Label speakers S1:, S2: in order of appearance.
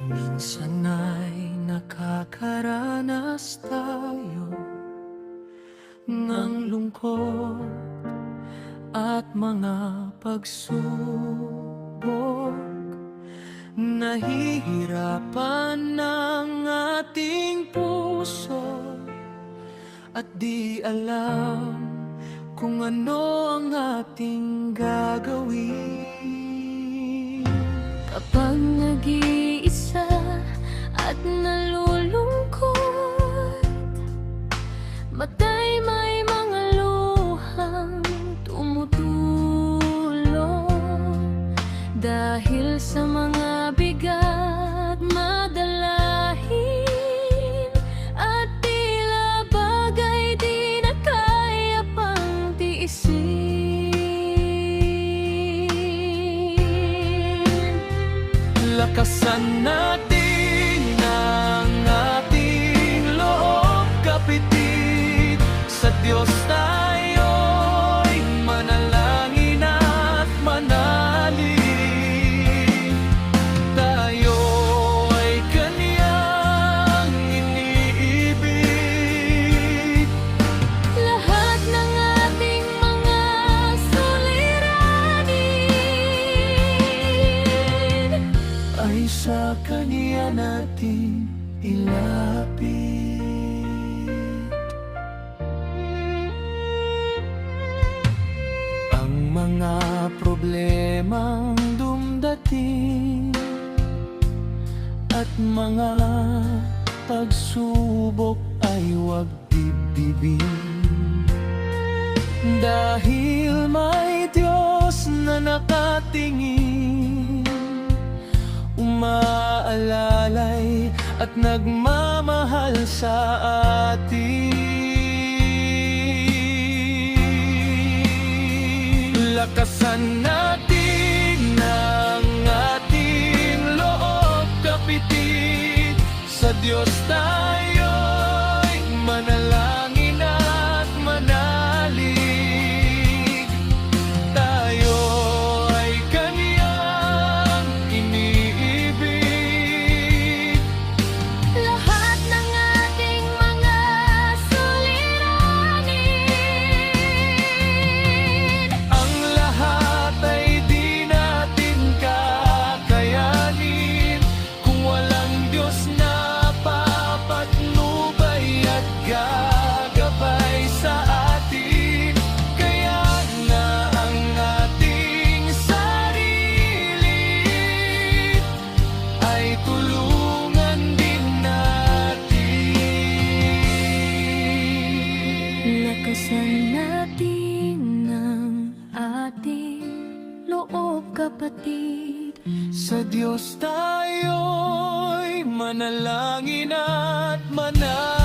S1: Minsan ay nakakaranas tayo ng lungkot at mga pagsubok. Nahihirapan ng ating puso at di alam kung ano ang ating gagawin.
S2: Kapag nag-iisa at nalulungkot, mata'y may mga luhang tumutulo. Dahil sa mga bigat madalahin at tila bagay di na kaya pang tiisin.
S1: Lakasan natin ang ating loob, kapitid. Sa Diyos tayo'y manalangin at manalig. Tayo ay Kanyang iniibig.
S2: Lahat ng ating mga suliranin
S1: Ay sa Kanya natin ilapit. Ang mga problemang dumdating at mga pagsubok ay huwag dibdibin. Dahil may Diyos na nakatingin, umaalalay at nagmamahal sa atin. Lakasan natin ang ating loob, kapitid. Sa Diyos tayo'y manalangin at manalig. Tayo ay Kanyang iniibig.
S2: lahat ng ating mga suliranin.
S1: Ang lahat ay di natin kakayanin kung walang Diyos na papatnubay at gagabay sa atin. Kaya nga ang ating sarili ay tulungan din natin.
S2: Lakasan natin ang ating loob, kapatid.
S1: Sa Diyos tayo'y manalangin at manalig.